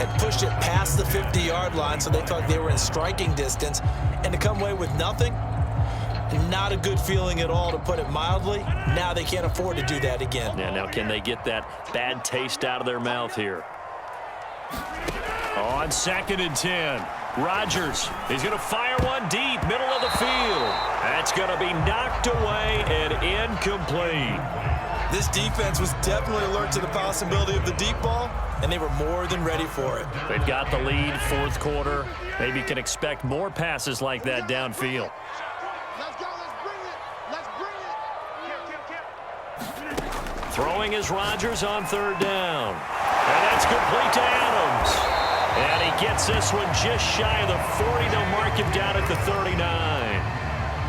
had pushed it past the 50-yard line, so they thought they were in striking distance. And to come away with nothing, not a good feeling at all, to put it mildly. Now they can't afford to do that again. Yeah, now can they get that bad taste out of their mouth here? On 2nd and 10, Rodgers is going to fire one deep, middle of the field. That's going to be knocked away and incomplete. This defense was definitely alert to the possibility of the deep ball, and they were more than ready for it. They've got the lead, 4th quarter. Maybe can expect more passes like that downfield. Let's go, let's bring it. Throwing is Rodgers on 3rd down. And that's complete to Adams. And he gets this one just shy of the 40. They'll mark him down at the 39.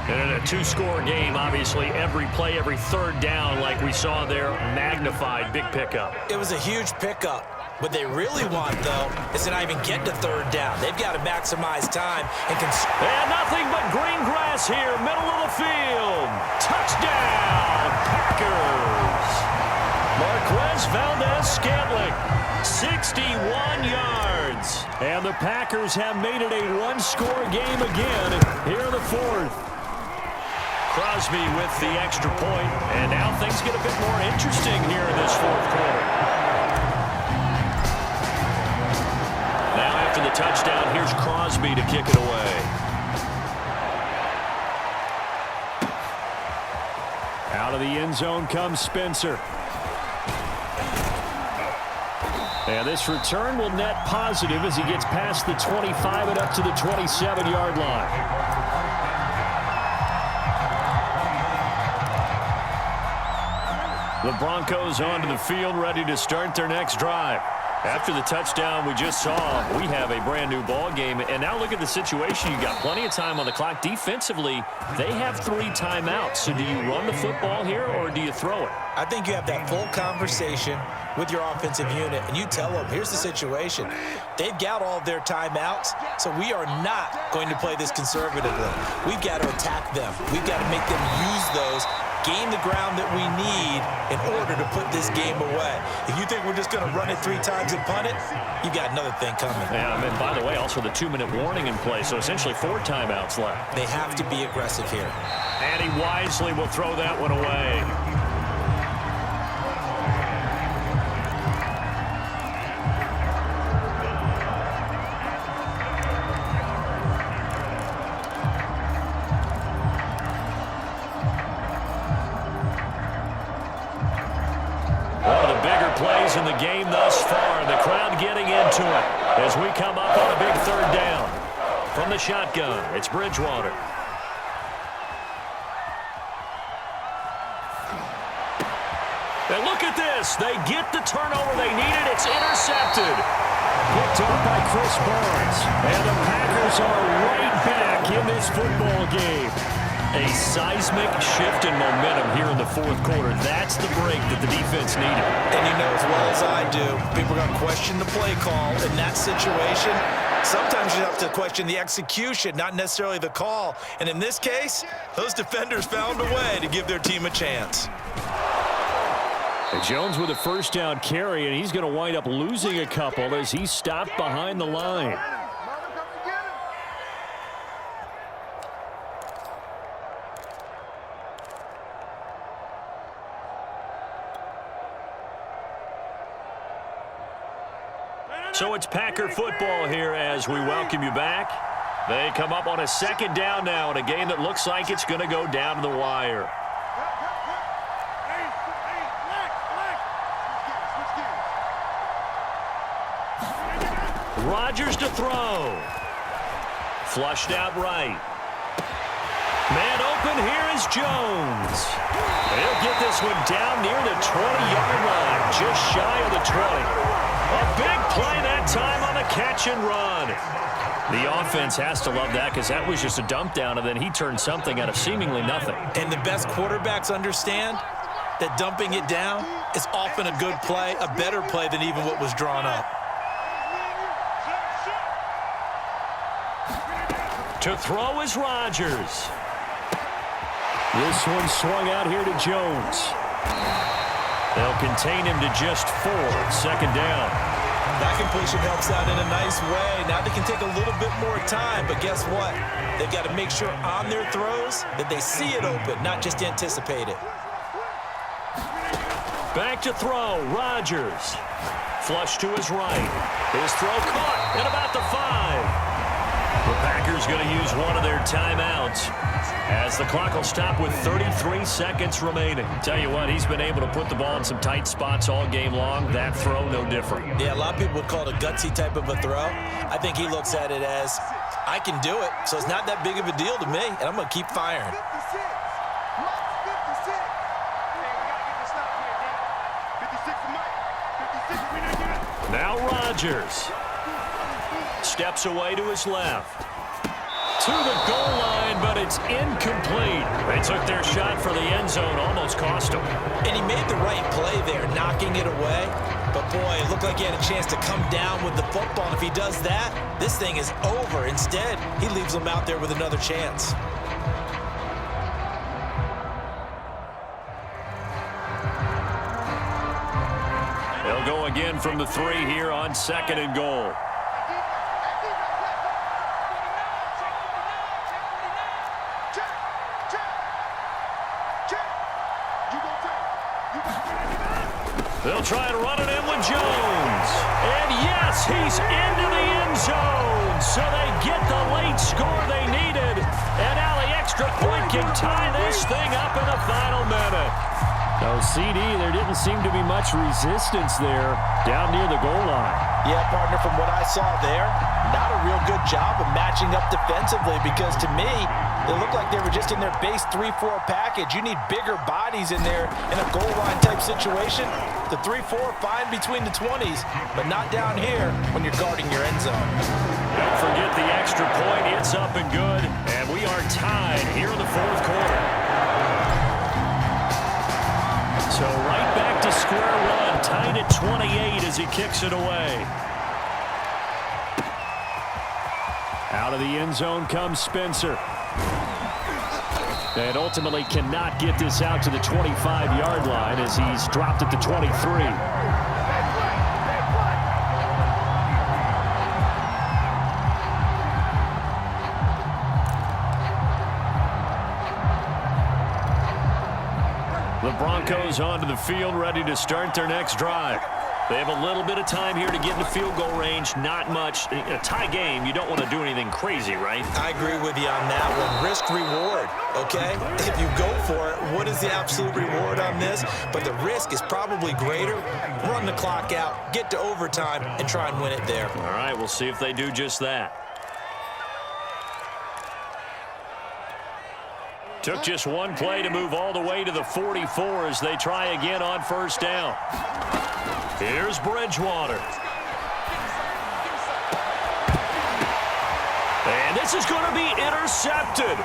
And in a 2-score game, obviously, every play, every 3rd down, like we saw there, magnified, big pickup. It was a huge pickup. What they really want, though, is to not even get to 3rd down. They've got to maximize time and nothing but green grass here, middle of the field. Touchdown, Packers. Marquez Valdez-Scantling, 61 yards. And the Packers have made it a 1-score game again here in the 4th. Crosby with the extra point, and now things get a bit more interesting here in this 4th quarter. Now after the touchdown, here's Crosby to kick it away. Out of the end zone comes Spencer. And this return will net positive as he gets past the 25 and up to the 27-yard line. The Broncos onto the field, ready to start their next drive. After the touchdown we just saw, we have a brand new ball game. And now look at the situation. You got plenty of time on the clock. Defensively, they have 3 timeouts. So do you run the football here or do you throw it? I think you have that full conversation with your offensive unit, and you tell them, here's the situation. They've got all of their timeouts, so we are not going to play this conservatively. We've got to attack them. We've got to make them use those, gain the ground that we need in order to put this game away. If you think we're just going to run it 3 times and punt it, you got another thing coming. Yeah, and by the way, also the 2-minute warning in play, so essentially 4 timeouts left. They have to be aggressive here. And he wisely will throw that one away. Plays in the game thus far. The crowd getting into it as we come up on a big 3rd down. From the shotgun, it's Bridgewater. And look at this. They get the turnover they needed. It's intercepted. Picked up by Chris Barnes. And the Packers are right back in this football game. A seismic shift in momentum here in the 4th quarter. That's the break that the defense needed. And you know as well as I do, people are going to question the play call in that situation. Sometimes you have to question the execution, not necessarily the call. And in this case, those defenders found a way to give their team a chance. And Jones with a 1st down carry, and he's going to wind up losing a couple as he's stopped behind the line. So it's Packer football here as we welcome you back. They come up on a 2nd down now in a game that looks like it's going to go down to the wire. Rodgers to throw. Flushed out right. Man open, here is Jones. He'll get this one down near the 20-yard line, just shy of the 20. A big play that time on the catch and run. The offense has to love that because that was just a dump down, and then he turned something out of seemingly nothing. And the best quarterbacks understand that dumping it down is often a good play, a better play than even what was drawn up. To throw is Rodgers. This one swung out here to Jones. They'll contain him to just 4. 2nd down. That completion helps out in a nice way. Now they can take a little bit more time, but guess what? They've got to make sure on their throws that they see it open, not just anticipate it. Back to throw, Rodgers. Flush to his right. His throw caught at about the 5. The Packers going to use one of their timeouts as the clock will stop with 33 seconds remaining. Tell you what, he's been able to put the ball in some tight spots all game long. That throw, no different. Yeah, a lot of people would call it a gutsy type of a throw. I think he looks at it as, I can do it, so it's not that big of a deal to me, and I'm going to keep firing. Now Rodgers steps away to his left. To the goal line, but it's incomplete. They took their shot for the end zone, almost cost him. And he made the right play there, knocking it away. But, boy, it looked like he had a chance to come down with the football. And if he does that, this thing is over. Instead, he leaves him out there with another chance. They'll go again from the 3 here on 2nd and goal. They'll try and run it in with Jones. And yes, he's into the end zone. So they get the late score they needed. And now the extra point can tie this thing up in the final minute. No, CD, there didn't seem to be much resistance there down near the goal line. Yeah, partner, from what I saw there, not a real good job of matching up defensively because to me, it looked like they were just in their base 3-4 package. You need bigger bodies in there in a goal line type situation. The 3-4 fine between the 20s, but not down here when you're guarding your end zone. Don't forget the extra point. It's up and good, and we are tied here in the 4th quarter. So right back to square one, tied at 28 as he kicks it away. Out of the end zone comes Spencer. And ultimately cannot get this out to the 25-yard line as he's dropped at the 23. The Broncos onto the field, ready to start their next drive. They have a little bit of time here to get in the field goal range. Not much. In a tie game, you don't want to do anything crazy, right? I agree with you on that one. Risk-reward, okay? If you go for it, what is the absolute reward on this? But the risk is probably greater. Run the clock out, get to overtime, and try and win it there. All right, we'll see if they do just that. Took just one play to move all the way to the 44 as they try again on 1st down. Here's Bridgewater. And this is going to be intercepted.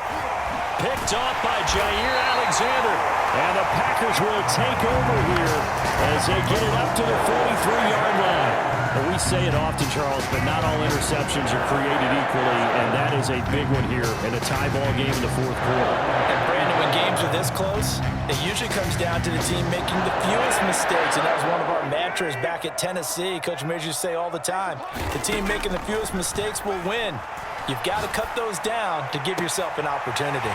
Picked off by Jair Alexander. And the Packers will take over here as they get it up to the 43-yard line. Well, we say it often, Charles, but not all interceptions are created equally, and that is a big one here in a tie ball game in the 4th quarter. And Brandon, when games are this close, it usually comes down to the team making the fewest mistakes, and that was one of our mantras back at Tennessee. Coach Mears used to say all the time, the team making the fewest mistakes will win. You've got to cut those down to give yourself an opportunity.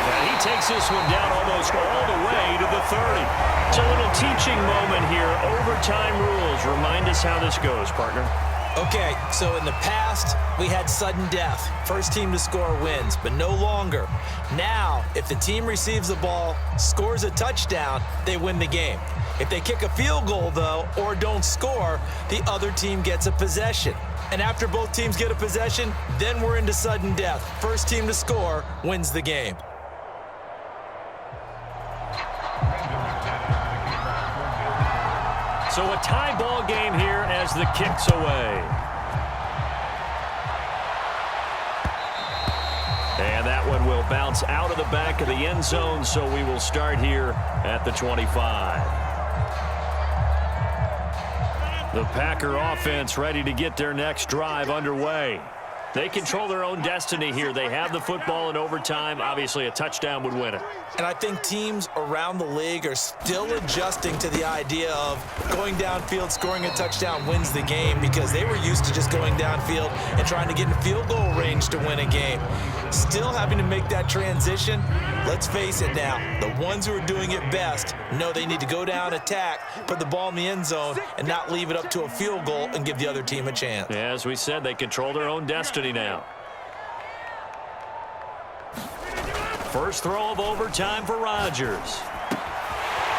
And he takes this one down almost all the way to the 30. It's a little teaching moment here. Overtime rules. Remind us how this goes, partner. Okay, so in the past, we had sudden death. First team to score wins, but no longer. Now, if the team receives the ball, scores a touchdown, they win the game. If they kick a field goal, though, or don't score, the other team gets a possession. And after both teams get a possession, then we're into sudden death. First team to score wins the game. So a tie ball game here as the kick's away. And that one will bounce out of the back of the end zone, so we will start here at the 25. The Packer offense ready to get their next drive underway. They control their own destiny here. They have the football in overtime. Obviously, a touchdown would win it. And I think teams around the league are still adjusting to the idea of going downfield, scoring a touchdown wins the game, because they were used to just going downfield and trying to get in field goal range to win a game. Still having to make that transition. Let's face it now, the ones who are doing it best know they need to go down, attack, put the ball in the end zone, and not leave it up to a field goal and give the other team a chance. Yeah, as we said, they control their own destiny now. First throw of overtime for Rodgers.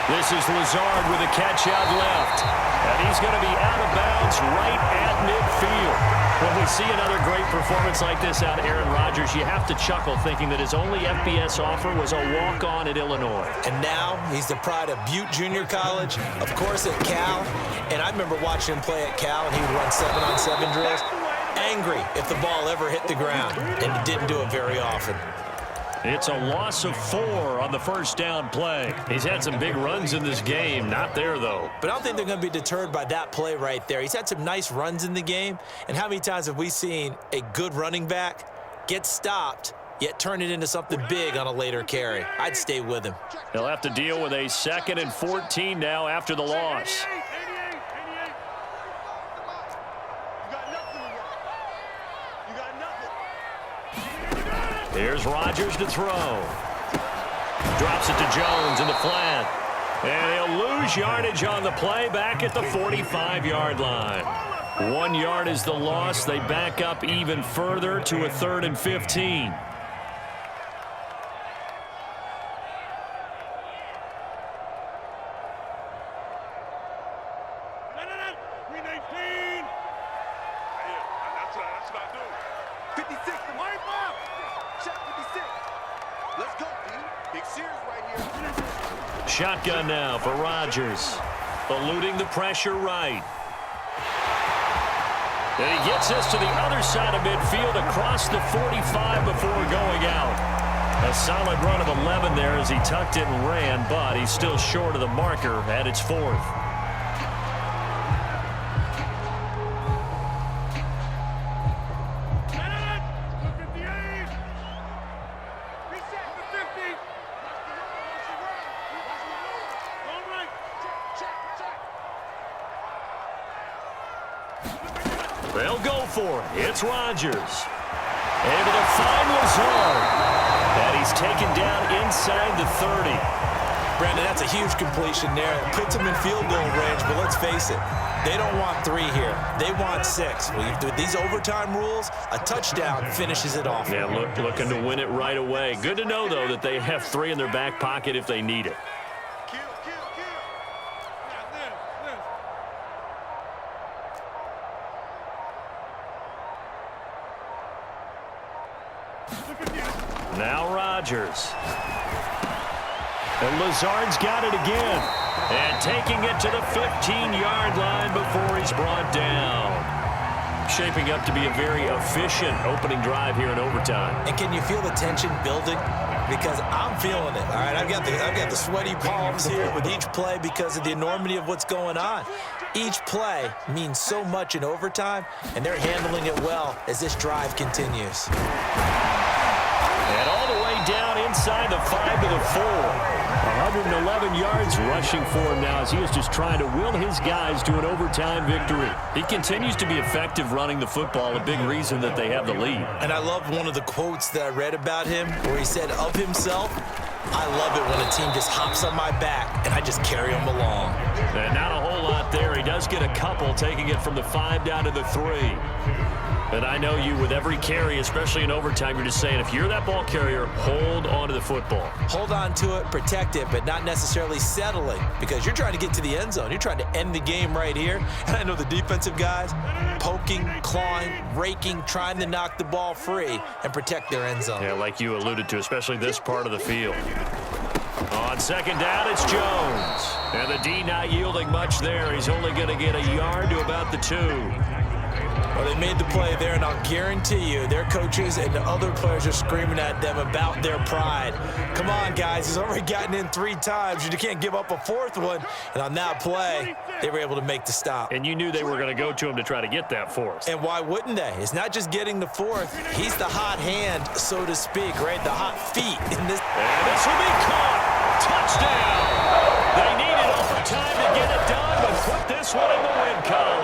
This is Lazard with a catch out left. And he's going to be out of bounds right at midfield. When we see another great performance like this out of Aaron Rodgers, you have to chuckle thinking that his only FBS offer was a walk-on at Illinois. And now he's the pride of Butte Junior College, of course at Cal. And I remember watching him play at Cal, and he would run 7-on-7 drills. Angry if the ball ever hit the ground, and he didn't do it very often. It's a loss of 4 on the first down play. He's had some big runs in this game. Not there, though. But I don't think they're going to be deterred by that play right there. He's had some nice runs in the game. And how many times have we seen a good running back get stopped, yet turn it into something big on a later carry? I'd stay with him. He'll have to deal with a 2nd and 14 now after the loss. Here's Rodgers to throw. Drops it to Jones in the flat. And he'll lose yardage on the play back at the 45-yard line. 1 yard is the loss. They back up even further to a 3rd and 15. Shotgun now for Rodgers. Eluding the pressure right. And he gets us to the other side of midfield across the 45 before going out. A solid run of 11 there as he tucked it and ran, but he's still short of the marker at its 4th. They'll go for it. It's Rodgers. Able to find Lazard. And he's taken down inside the 30. Brandon, that's a huge completion there. It puts them in field goal range, but let's face it, they don't want 3 here. They want 6. With these overtime rules, a touchdown finishes it off. Yeah, looking to win it right away. Good to know, though, that they have 3 in their back pocket if they need it. Now Rodgers. And Lazard's got it again. And taking it to the 15-yard line before he's brought down. Shaping up to be a very efficient opening drive here in overtime. And can you feel the tension building? Because I'm feeling it. All right, I've got the sweaty palms here with each play because of the enormity of what's going on. Each play means so much in overtime, and they're handling it well as this drive continues. And all the way down inside the 5 to the 4. 111 yards rushing for him now as he is just trying to will his guys to an overtime victory. He continues to be effective running the football, a big reason that they have the lead. And I love one of the quotes that I read about him where he said of himself, I love it when a team just hops on my back and I just carry them along. And not a whole lot there. He does get a couple, taking it from the 5 down to the 3. And I know you, with every carry, especially in overtime, you're just saying, if you're that ball carrier, hold on to the football. Hold on to it, protect it, but not necessarily settling, because you're trying to get to the end zone. You're trying to end the game right here. And I know the defensive guys poking, clawing, raking, trying to knock the ball free and protect their end zone. Yeah, like you alluded to, especially this part of the field. On 2nd down, it's Jones. And the D not yielding much there. He's only going to get a yard to about the 2. Well, they made the play there, and I'll guarantee you their coaches and the other players are screaming at them about their pride. Come on, guys. He's already gotten in 3 times. You can't give up a 4th one. And on that play, they were able to make the stop. And you knew they were going to go to him to try to get that 4th. And why wouldn't they? It's not just getting the 4th. He's the hot hand, so to speak, right? The hot feet in this. And this will be caught. Touchdown. They needed overtime to get it done, but put this one in the win column.